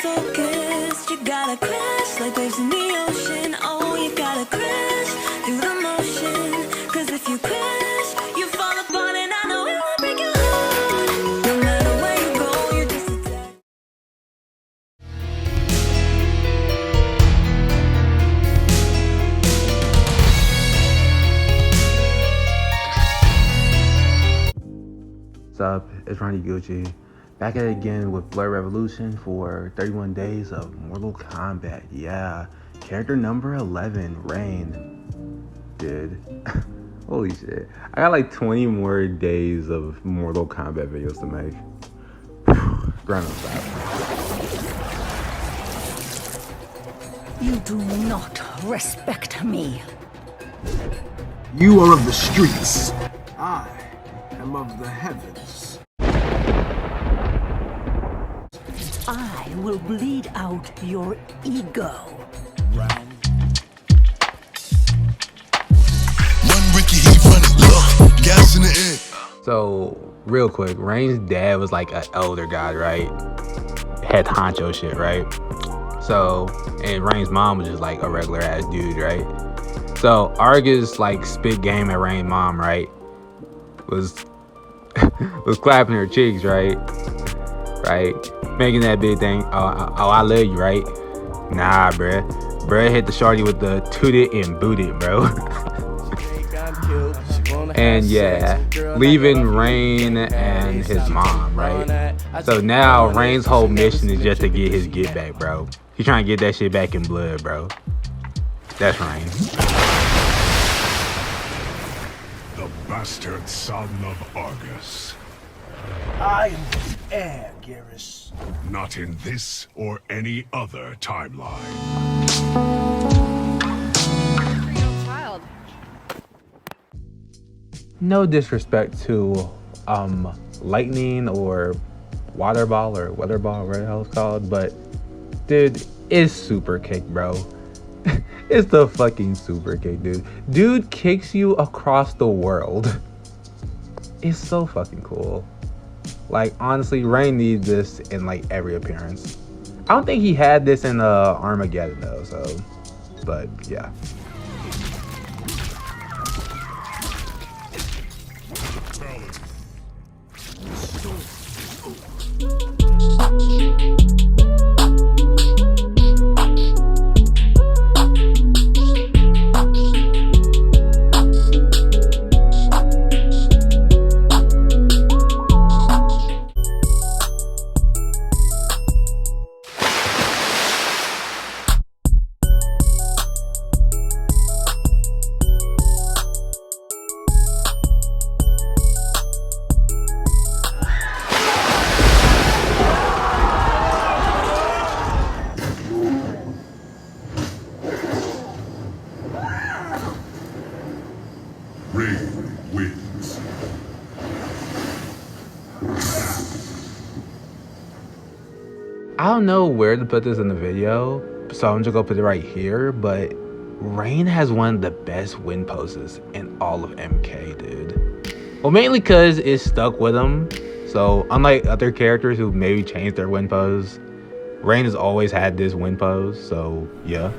focused. You gotta crash like waves in the ocean. Oh, you gotta crash through the motion. Cause if you crash, you fall apart, and I know it will break your heart. No matter where you go, you just attack. What's up? It's Ronnie Gucci. Back at it again with Blood Revolution for 31 days of Mortal Kombat. Yeah, character number 11, Rain. Dude, holy shit. I got like 20 more days of Mortal Kombat videos to make. Grind on that. You do not respect me. You are of the streets. I am of the heavens. I will bleed out your ego. Run, Ricky, he running. Look, gas in the air. So, real quick, Rain's dad was like an elder god, right? Head honcho shit, right? So, and Rain's mom was just like a regular ass dude, right? So, Argus like spit game at Rain's mom, right? Was clapping her cheeks, right? Right? Making that big thing. Oh, I love you, right? Nah, bruh. Bruh hit the shorty with the toot it and boot it, bro. And yeah, leaving Rain and his mom, right? So now Rain's whole mission is just to get his get back, bro. He's trying to get that shit back in blood, bro. That's Rain. The bastard son of Argus. I am his heir, Garrus. Not in this or any other timeline. Child. No disrespect to lightning or water ball or weather ball, whatever the hell it's called, but dude, it's super kick, bro. It's the fucking super kick, dude. Dude kicks you across the world. It's so fucking cool. Like, honestly, Rain needs this in like every appearance. I don't think he had this in Armageddon though, so, but yeah. Rain wins. I don't know where to put this in the video, so I'm just gonna put it right here, but Rain has one of the best win poses in all of MK, dude. Well, mainly because it stuck with him. So unlike other characters who maybe changed their win pose, Rain has always had this win pose, so yeah.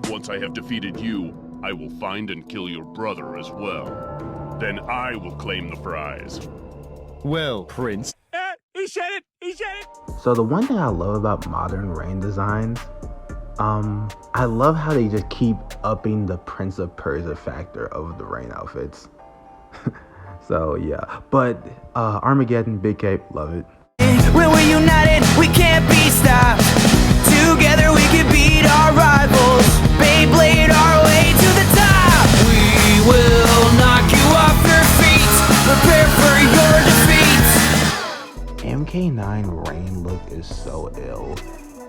Once I have defeated you, I will find and kill your brother as well. Then I will claim the prize. Well, Prince. He said it! He said it! So the one thing I love about modern Rain designs, I love how they just keep upping the Prince of Persia factor of the Rain outfits. So yeah, but Armageddon, Big Cape, love it. When we're united, we can't be stopped. Together we can beat our rivals. Beyblade our way to the top. We will knock you off your feet. Prepare for your defeat. MK9 Rain look is so ill.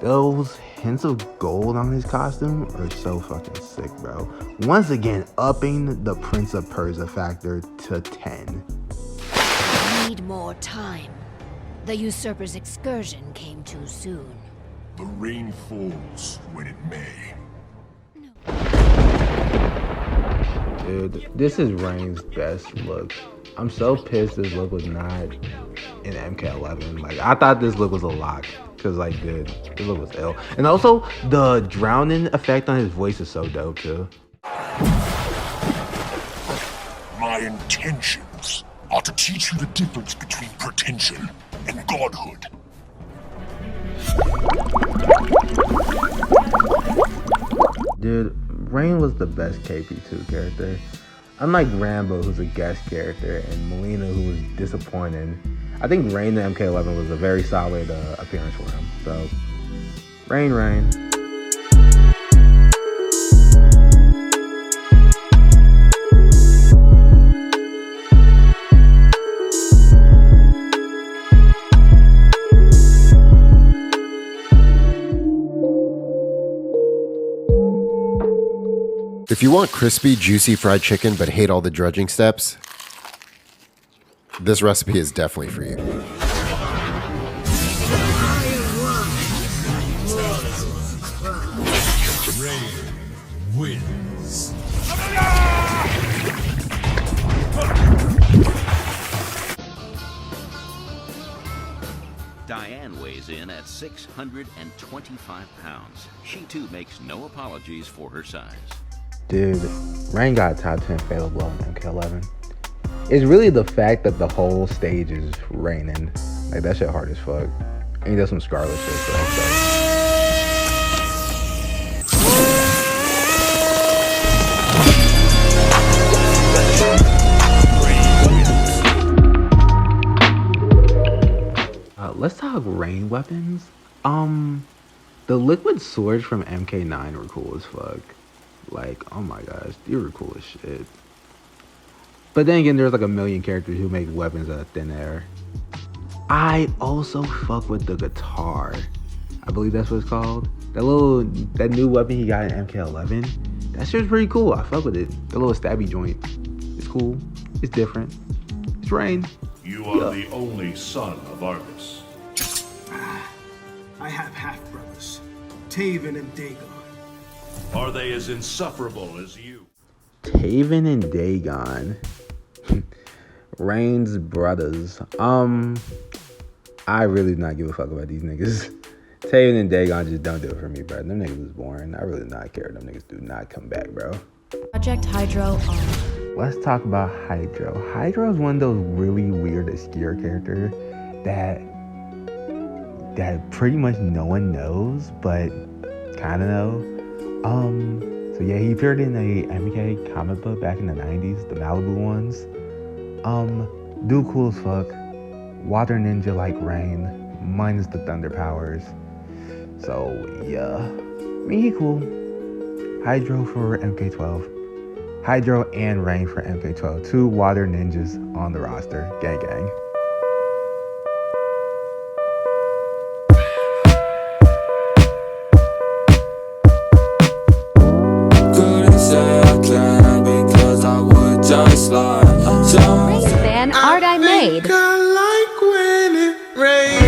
Those hints of gold on his costume are so fucking sick, bro. Once again, upping the Prince of Persia factor to 10. I need more time. The usurper's excursion came too soon. The rain falls when it may. Dude, this is Rain's best look. I'm so pissed this look was not in MK11. Like, I thought this look was a lock. Cause like, dude, this look was ill. And also, the drowning effect on his voice is so dope too. My intentions are to teach you the difference between pretension and godhood. Dude, Rain was the best KP2 character. Unlike Rambo, who's a guest character, and Melina, who was disappointing, I think Rain in MK11 was a very solid appearance for him. So, Rain. If you want crispy, juicy fried chicken but hate all the drudging steps, this recipe is definitely for you. Rain wins. Diane weighs in at 625 pounds. She too makes no apologies for her size. Dude, Rain got a top 10 fatal blow in MK11. It's really the fact that the whole stage is raining. Like, that shit hard as fuck. And he does some Scarlet shit, so that's dope. Let's talk rain weapons. The liquid swords from MK9 were cool as fuck. Like, oh my gosh, they were cool as shit. But then again, there's like a million characters who make weapons out of thin air. I also fuck with the guitar. I believe that's what it's called. That new weapon he got in MK11. That shit's pretty cool. I fuck with it. The little stabby joint. It's cool. It's different. It's Rain. You are the only son of Argus. I have half-brothers, Taven and Dagon. Are they as insufferable as you? Taven and Dagon. Rain's brothers. I really do not give a fuck about these niggas. Taven and Dagon just don't do it for me, bro. Them niggas was boring. I really do not care. Them niggas do not come back, bro. Project Hydro on. Let's talk about Hydro. Hydro is one of those really weird, obscure characters that pretty much no one knows, but kind of know. So yeah, he appeared in a MK comic book back in the 90s, the Malibu ones. Dude cool as fuck. Water ninja like Rain, minus the thunder powers. So yeah, I mean, he cool. Hydro for MK12. Hydro and Rain for MK12. 2 water ninjas on the roster. Gang gang. Fan art I made. I like when it rains.